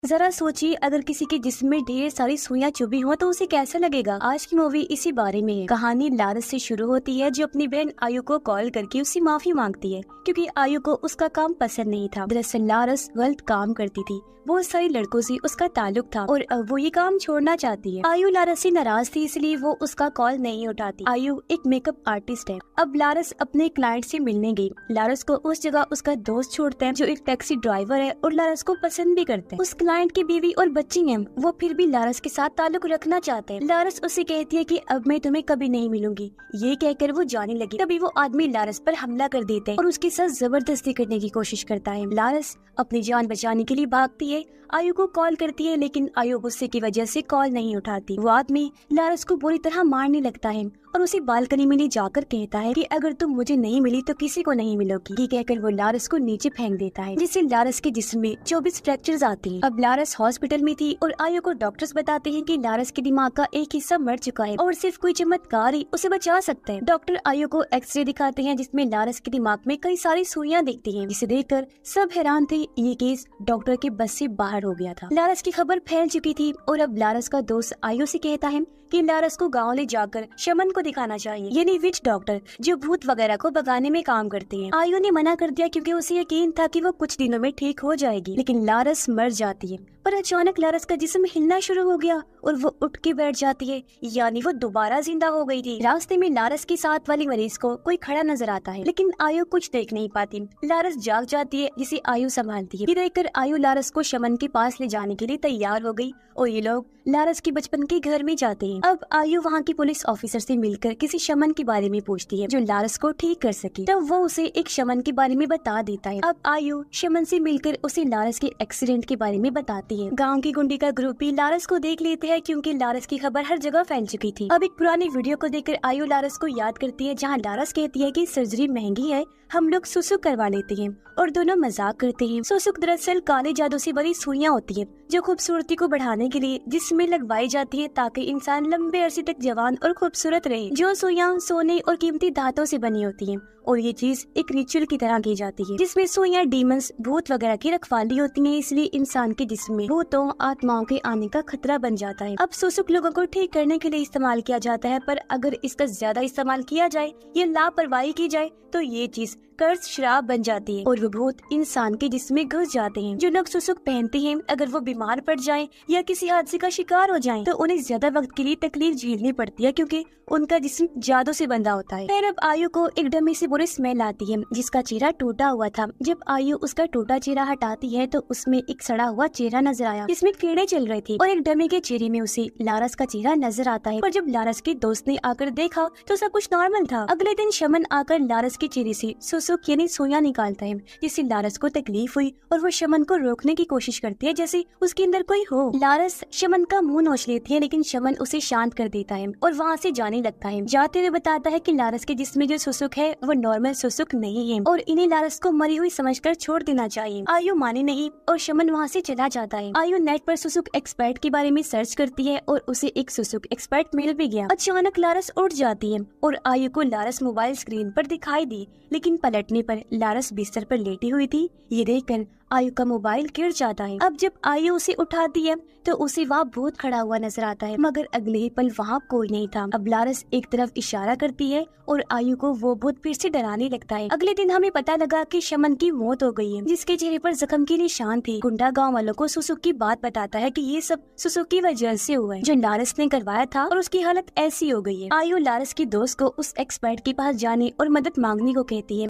जरा सोचिए, अगर किसी के जिस्म में ढेर सारी सुइयां चुभी हो तो उसे कैसा लगेगा। आज की मूवी इसी बारे में है। कहानी लारस से शुरू होती है, जो अपनी बहन आयु को कॉल करके उससे माफी मांगती है क्योंकि आयु को उसका काम पसंद नहीं था। दरअसल लारस गलत काम करती थी, बहुत सारे लड़कों से उसका ताल्लुक था और अब वो ये काम छोड़ना चाहती है। आयु लारस से नाराज थी, इसलिए वो उसका कॉल नहीं उठाती। आयु एक मेकअप आर्टिस्ट है। अब लारस अपने क्लाइंट से मिलने गई। लारस को उस जगह उसका दोस्त छोड़ता है जो एक टैक्सी ड्राइवर है और लारस को पसंद भी करते हैं। उस क्लाइंट की बीवी और बच्ची हैं, वो फिर भी लारस के साथ ताल्लुक रखना चाहते हैं। लारस उसे कहती है कि अब मैं तुम्हें कभी नहीं मिलूंगी। ये कहकर वो जाने लगी। तभी वो आदमी लारस पर हमला कर देते हैं और उसके साथ जबरदस्ती करने की कोशिश करता है। लारस अपनी जान बचाने के लिए भागती है, आयु को कॉल करती है, लेकिन आयु गुस्से की वजह से कॉल नहीं उठाती। वो आदमी लारस को बुरी तरह मारने लगता है और उसे बालकनी में ले जाकर कहता है कि अगर तुम मुझे नहीं मिली तो किसी को नहीं मिलोगी। ये कहकर वो लारस को नीचे फेंक देता है, जिससे लारस के जिस्म में 24 फ्रैक्चर्स आते हैं। अब लारस हॉस्पिटल में थी और आयु को डॉक्टर्स बताते हैं कि लारस के दिमाग का एक हिस्सा मर चुका है और सिर्फ कोई चमत्कार ही उसे बचा सकता है। डॉक्टर आयु को एक्सरे दिखाते हैं जिसमें लारस के दिमाग में कई सारी सुइयां दिखती हैं, जिसे देखकर सब हैरान थे। ये केस डॉक्टर के बस से बाहर हो गया था। लारस की खबर फैल चुकी थी और अब लारस का दोस्त आयु से कहता है कि लारस को गांव ले जाकर शमन को दिखाना चाहिए, यानी विच डॉक्टर जो भूत वगैरह को भगाने में काम करते हैं। आयु ने मना कर दिया क्योंकि उसे यकीन था कि वो कुछ दिनों में ठीक हो जाएगी, लेकिन लारस मर जाती है। पर अचानक लारस का जिस्म हिलना शुरू हो गया और वो उठ के बैठ जाती है, यानी वो दोबारा जिंदा हो गई थी। रास्ते में लारस के साथ वाली मरीज को कोई खड़ा नजर आता है, लेकिन आयु कुछ देख नहीं पाती। लारस जाग जाती है, जिसे आयु संभालती है। ये देखकर आयु लारस को शमन के पास ले जाने के लिए तैयार हो गई और ये लोग लारस के बचपन के घर में जाते हैं। अब आयु वहाँ की पुलिस ऑफिसर से मिलकर किसी शमन के बारे में पूछती है जो लारस को ठीक कर सके। तब वो उसे एक शमन के बारे में बता देता है। अब आयु शमन से मिलकर उसे लारस के एक्सीडेंट के बारे में बताती है। गांव की गुंडी का ग्रुप भी लारस को देख लेते हैं क्योंकि लारस की खबर हर जगह फैल चुकी थी। अब एक पुरानी वीडियो को देखकर आयु लारस को याद करती है जहाँ लारस कहती है कि सर्जरी महंगी है, हम लोग सुसुक करवा लेते हैं, और दोनों मजाक करते हैं। सुसुक दरअसल काले जादू से बनी सुइयां होती है जो खूबसूरती को बढ़ाने के लिए जिसमें लगवाई जाती है ताकि इंसान लंबे अरसे तक जवान और खूबसूरत रहे। जो सुइयां सोने और कीमती धातों से बनी होती हैं और ये चीज एक रिचुअल की तरह की जाती है, जिसमें सुइयां डीमंस भूत वगैरह की रखवाली होती हैं, इसलिए इंसान के जिस्म में भूतों आत्माओं के आने का खतरा बन जाता है। अब सुसुक लोगों को ठीक करने के लिए इस्तेमाल किया जाता है, पर अगर इसका ज्यादा इस्तेमाल किया जाए या लापरवाही की जाए तो ये चीज कर्ज श्राप बन जाती है और वो भूत इंसान के जिस्म में घुस जाते हैं। जो लोग सुसुक पहनते हैं, अगर वो बीमार पड़ जाएं या किसी हादसे का शिकार हो जाएं, तो उन्हें ज्यादा वक्त के लिए तकलीफ झेलनी पड़ती है क्योंकि उनका जिस्म जादू से बंधा होता है। फिर अब आयु को एक डमी से बुरी स्मेल आती है जिसका चेहरा टूटा हुआ था। जब आयु उसका टूटा चेहरा हटाती है तो उसमें एक सड़ा हुआ चेहरा नजर आया जिसमें कीड़े चल रहे थे और एक डमी के चेहरे में उसे लारस का चेहरा नजर आता है। पर जब लारस के दोस्त ने आकर देखा तो सब कुछ नॉर्मल था। अगले दिन शमन आकर लारस के चेहरे से सुसुक यानी सुइयां निकालता है, जिससे लारस को तकलीफ हुई और वो शमन को रोकने की कोशिश करती है जैसे उसके अंदर कोई हो। लारस शमन का मुंह नोच लेती है, लेकिन शमन उसे शांत कर देता है और वहाँ से जाने लगता है। जाते हुए बताता है कि लारस के जिस्म में जो सुसुक है वो नॉर्मल सुसुक नहीं है और इन्हें लारस को मरी हुई समझकर छोड़ देना चाहिए। आयु माने नहीं और शमन वहाँ से चला जाता है। आयु नेट पर सुसुक एक्सपर्ट के बारे में सर्च करती है और उसे एक सुसुक एक्सपर्ट मिल भी गया। अचानक लारस उठ जाती है और आयु को लारस मोबाइल स्क्रीन पर दिखाई दी, लेकिन पलटने पर लारस बिस्तर पर लेटी हुई थी। ये देखकर आयु का मोबाइल गिर जाता है। अब जब आयु उसे उठाती है तो उसे वहाँ भूत खड़ा हुआ नजर आता है, मगर अगले ही पल वहाँ कोई नहीं था। अब लारस एक तरफ इशारा करती है और आयु को वो भूत फिर से डराने लगता है। अगले दिन हमें पता लगा कि शमन की मौत हो गई है, जिसके चेहरे पर जख्म के निशान थे। गुंडा गांव वालों को सुसुक की बात बताता है कि ये सब सुसुक की वजह से हुआ है जो लारस ने करवाया था और उसकी हालत ऐसी हो गई है। आयु लारस की दोस्त को उस एक्सपर्ट के पास जाने और मदद मांगने को कहती है।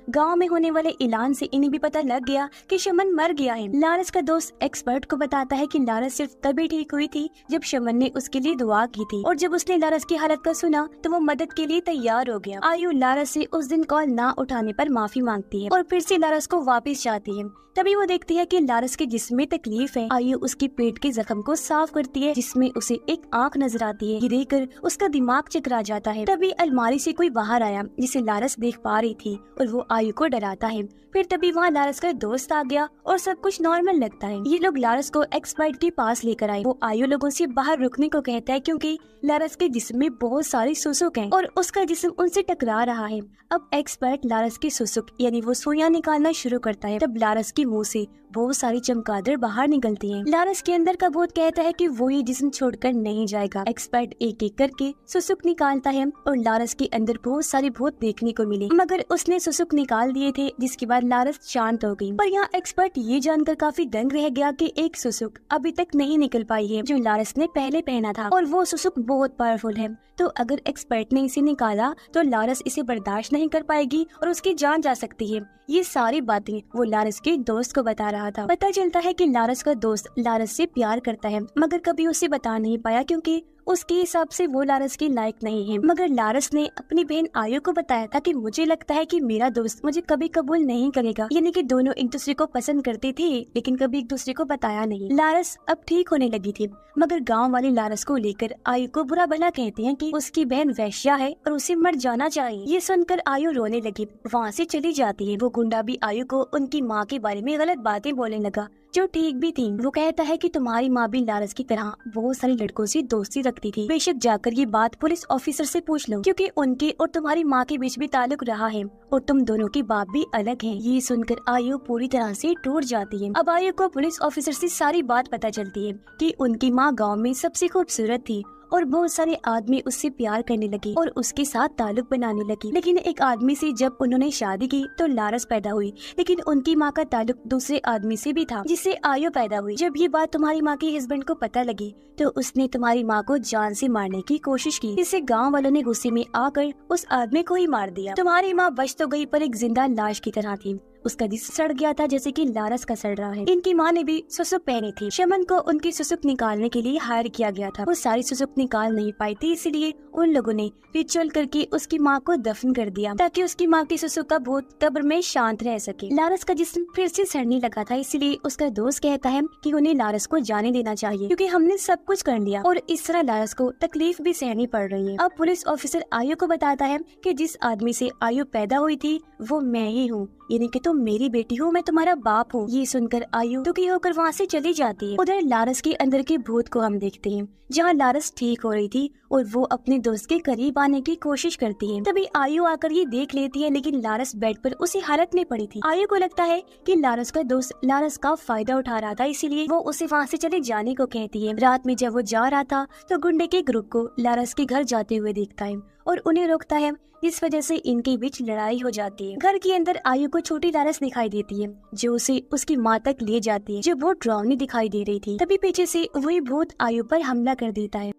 गांव में होने वाले ऐलान से इन्हें भी पता लग गया कि शमन मर गया है। लारस का दोस्त एक्सपर्ट को बताता है कि लारस सिर्फ तभी ठीक हुई थी जब शमन ने उसके लिए दुआ की थी और जब उसने लारस की हालत का सुना तो वो मदद के लिए तैयार हो गया। आयु लारस से उस दिन कॉल ना उठाने पर माफी मांगती है और फिर से लारस को वापस जाती है। तभी वो देखती है कि लारस के जिस्म में तकलीफ है। आयु उसके पेट के जख्म को साफ करती है जिसमें उसे एक आंख नजर आती है। ये देखकर उसका दिमाग चकरा जाता है। तभी अलमारी से कोई बाहर आया जिसे लारस देख पा रही थी और वो आयु को डराता है। फिर तभी वहाँ लारस का दोस्त आ गया और सब कुछ नॉर्मल लगता है। ये लोग लारस को एक्सपर्ट के पास लेकर आए। वो आयु लोगों से बाहर रुकने को कहता है क्योंकि लारस के जिस्म में बहुत सारी सुसुक हैं और उसका जिस्म उनसे टकरा रहा है। अब एक्सपर्ट लारस की सुसुक यानी वो सुइयां निकालना शुरू करता है। तब लारस की मुंह से बहुत सारी चमगादड़ बाहर निकलती हैं। लारस के अंदर का भूत कहता है कि वो ये जिस्म छोड़कर नहीं जाएगा। एक्सपर्ट एक एक करके सुसुक निकालता है और लारस के अंदर बहुत सारे भूत देखने को मिले, मगर उसने सुसुक निकाल दिए थे, जिसके बाद लारस शांत हो गई। पर यहाँ एक्सपर्ट ये जानकर काफी दंग रह गया कि एक सुसुक अभी तक नहीं निकल पाई है जो लारस ने पहले पहना था, और वो सुसुक बहुत पावरफुल है। तो अगर एक्सपर्ट ने इसे निकाला तो लारस इसे बर्दाश्त नहीं कर पाएगी और उसकी जान जा सकती है। ये सारी बातें वो लारस के दोस्त को बता रहा था। पता चलता है कि लारस का दोस्त लारस से प्यार करता है, मगर कभी उसे बता नहीं पाया क्योंकि उसके हिसाब से वो लारस के लायक नहीं है। मगर लारस ने अपनी बहन आयु को बताया था कि मुझे लगता है कि मेरा दोस्त मुझे कभी कबूल नहीं करेगा। यानी कि दोनों एक दूसरे को पसंद करते थे लेकिन कभी एक दूसरे को बताया नहीं। लारस अब ठीक होने लगी थी, मगर गांव वाले लारस को लेकर आयु को बुरा भला कहते हैं कि उसकी बहन वैश्या है और उसे मर जाना चाहिए। ये सुनकर आयु रोने लगी, वहाँ से चली जाती है। वो गुंडा भी आयु को उनकी माँ के बारे में गलत बातें बोलने लगा जो ठीक भी थी। वो कहता है कि तुम्हारी माँ भी लारस की तरह बहुत सारे लड़कों से दोस्ती रखती थी। बेशक जाकर ये बात पुलिस ऑफिसर से पूछ लो क्योंकि उनके और तुम्हारी माँ के बीच भी ताल्लुक रहा है और तुम दोनों के बाप भी अलग हैं। ये सुनकर आयु पूरी तरह से टूट जाती है। अब आयु को पुलिस ऑफिसर से सारी बात पता चलती है कि उनकी माँ गाँव में सबसे खूबसूरत थी और बहुत सारे आदमी उससे प्यार करने लगे और उसके साथ ताल्लुक बनाने लगे। लेकिन एक आदमी से जब उन्होंने शादी की तो लारस पैदा हुई, लेकिन उनकी माँ का ताल्लुक दूसरे आदमी से भी था जिससे आयु पैदा हुई। जब ये बात तुम्हारी माँ के हस्बैंड को पता लगी तो उसने तुम्हारी माँ को जान से मारने की कोशिश की, जिससे गाँव वालों ने गुस्से में आकर उस आदमी को ही मार दिया। तुम्हारी माँ बच तो गई पर एक जिंदा लाश की तरह थी। उसका जिस्म सड़ गया था जैसे कि लारस का सड़ रहा है। इनकी माँ ने भी सुसुक पहनी थी। शमन को उनकी सुसुक निकालने के लिए हायर किया गया था। वो सारी सुसुक निकाल नहीं पाई थी, इसलिए उन लोगों ने रिचुअल करके उसकी माँ को दफन कर दिया ताकि उसकी माँ की सुसुक का भूत कब्र में शांत रह सके। लारस का जिस्म फिर से सड़ने लगा था, इसलिए उसका दोस्त कहता है कि उन्हें लारस को जाने देना चाहिए क्योंकि हमने सब कुछ कर लिया और इस तरह लारस को तकलीफ भी सहनी पड़ रही है। अब पुलिस ऑफिसर आयु को बताता है कि जिस आदमी से आयु पैदा हुई थी वो मैं ही हूँ, यानी कि तुम मेरी बेटी हो, मैं तुम्हारा बाप हूँ। ये सुनकर आयु दुखी होकर वहाँ से चली जाती है। उधर लारस के अंदर के भूत को हम देखते हैं जहाँ लारस ठीक हो रही थी और वो अपने दोस्त के करीब आने की कोशिश करती है। तभी आयु आकर ये देख लेती है, लेकिन लारस बेड पर उसी हालत में पड़ी थी। आयु को लगता है कि लारस का दोस्त लारस का फायदा उठा रहा था, इसीलिए वो उसे वहाँ से चले जाने को कहती है। रात में जब वो जा रहा था तो गुंडे के ग्रुप को लारस के घर जाते हुए देखता है और उन्हें रोकता है, जिस वजह से इनके बीच लड़ाई हो जाती है। घर के अंदर आयु को छोटी लारस दिखाई देती है जो उसे उसकी माँ तक ले जाती है जो बहुत डरावनी दिखाई दे रही थी। तभी पीछे से वही भूत आयु पर हमला कर देता है।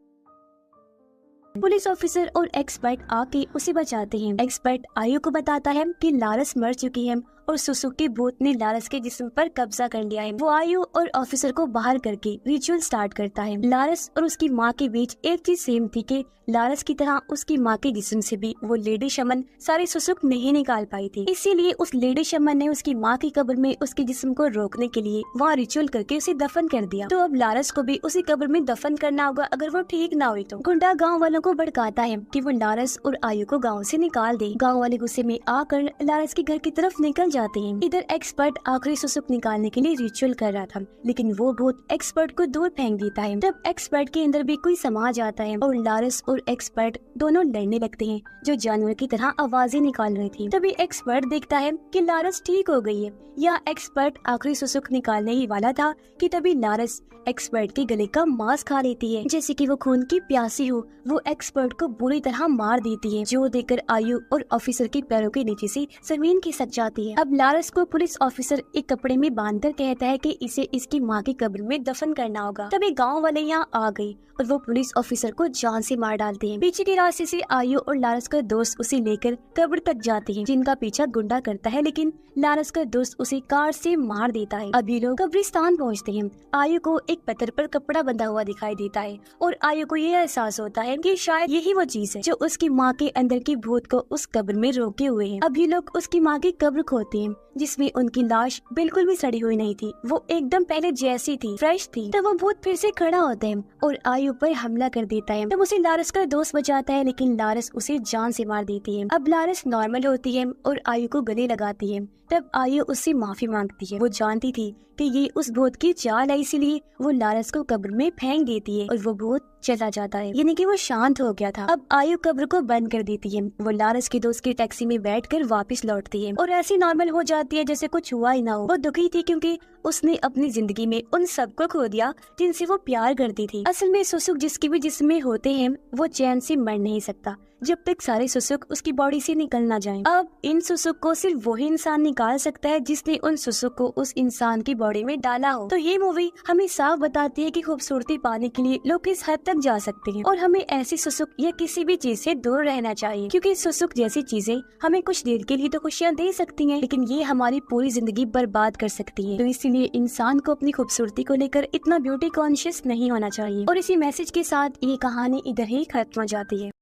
पुलिस ऑफिसर और एक्सपर्ट आके उसे बचाते हैं। एक्सपर्ट आयु को बताता है कि लारस मर चुकी है और सुसुक के भूत ने लारस के जिस्म पर कब्जा कर लिया है। वो आयु और ऑफिसर को बाहर करके रिचुअल स्टार्ट करता है। लारस और उसकी माँ के बीच एक चीज सेम थी कि लारस की तरह उसकी माँ के जिस्म से भी वो लेडी शमन सारी सुसुक नहीं निकाल पाई थी, इसीलिए उस लेडी शमन ने उसकी माँ की कब्र में उसके जिस्म को रोकने के लिए वहाँ रिचुअल करके उसे दफन कर दिया। तो अब लारस को भी उसी कब्र में दफन करना होगा अगर वो ठीक ना हुई तो। गुंडा गाँव वालों को भड़काता है कि वो लारस और आयु को गाँव से निकाल दे। गाँव वाले गुस्से में आकर लारस के घर की तरफ निकल जाते हैं। इधर एक्सपर्ट आखिरी सुसुक निकालने के लिए रिचुअल कर रहा था, लेकिन वो भूत एक्सपर्ट को दूर फेंक देता है। तब एक्सपर्ट के अंदर भी कोई समा जाता है और लारस और एक्सपर्ट दोनों लड़ने लगते हैं जो जानवर की तरह आवाजें निकाल रही थी। तभी एक्सपर्ट देखता है कि लारस ठीक हो गई है या एक्सपर्ट आखिरी सुसुक निकालने ही वाला था कि तभी लारस एक्सपर्ट के गले का मांस खा लेती है जैसे कि वो खून की प्यासी हो। वो एक्सपर्ट को बुरी तरह मार देती है जो देखकर आयु और ऑफिसर के पैरों के नीचे से जमीन खिसक जाती है। अब लारस को पुलिस ऑफिसर एक कपड़े में बांधकर कहता है कि इसे इसकी माँ की कब्र में दफन करना होगा। तभी गाँव वाले यहाँ आ गई और वो पुलिस ऑफिसर को जान से मार डालते हैं। पीछे के रास्ते से आयु और लारस का दोस्त उसे लेकर कब्र तक जाते हैं, जिनका पीछा गुंडा करता है, लेकिन लारस का दोस्त उसे कार से मार देता है। अभी लोग कब्रिस्तान पहुँचते हैं। आयु को एक पत्थर पर कपड़ा बंधा हुआ दिखाई देता है और आयु को यह एहसास होता है कि शायद यही वो चीज है जो उसकी माँ के अंदर की भूत को उस कब्र में रोके हुए है। अभी लोग उसकी माँ की कब्र खोदते होती है जिसमें उनकी लाश बिल्कुल भी सड़ी हुई नहीं थी, वो एकदम पहले जैसी थी, फ्रेश थी। तब वो भूत फिर से खड़ा होता है और आयु पर हमला कर देता है। तब उसे लारस का दोस्त बचाता है, लेकिन लारस उसे जान से मार देती है। अब लारस नॉर्मल होती है और आयु को गले लगाती है। तब आयु उससे माफी मांगती है। वो जानती थी कि ये उस भूत की चाल है, इसीलिए वो लारस को कब्र में फेंक देती है और वो भूत चला जाता है, यानी कि वो शांत हो गया था। अब आयु कब्र को बंद कर देती है। वो लारस के दोस्त की टैक्सी में बैठकर वापस लौटती है और ऐसी नॉर्मल हो जाती है जैसे कुछ हुआ ही ना हो। वो दुखी थी क्योंकि उसने अपनी जिंदगी में उन सबको खो दिया जिनसे वो प्यार करती थी। असल में सुसुक जिसके भी जिस्म में होते हैं वो चैन से मर नहीं सकता जब तक सारे सुसुक उसकी बॉडी से निकल ना जाएं। अब इन सुसुक को सिर्फ वही इंसान निकाल सकता है जिसने उन सुसुक को उस इंसान की बॉडी में डाला हो। तो ये मूवी हमें साफ बताती है कि खूबसूरती पाने के लिए लोग किस हद तक जा सकते हैं और हमें ऐसी सुसुक या किसी भी चीज से दूर रहना चाहिए, क्योंकि सुसुक जैसी चीजें हमें कुछ देर के लिए तो खुशियाँ दे सकती हैं, लेकिन ये हमारी पूरी जिंदगी बर्बाद कर सकती है। तो इसीलिए इंसान को अपनी खूबसूरती को लेकर इतना ब्यूटी कॉन्शियस नहीं होना चाहिए। और इसी मैसेज के साथ ये कहानी इधर ही खत्म हो जाती है।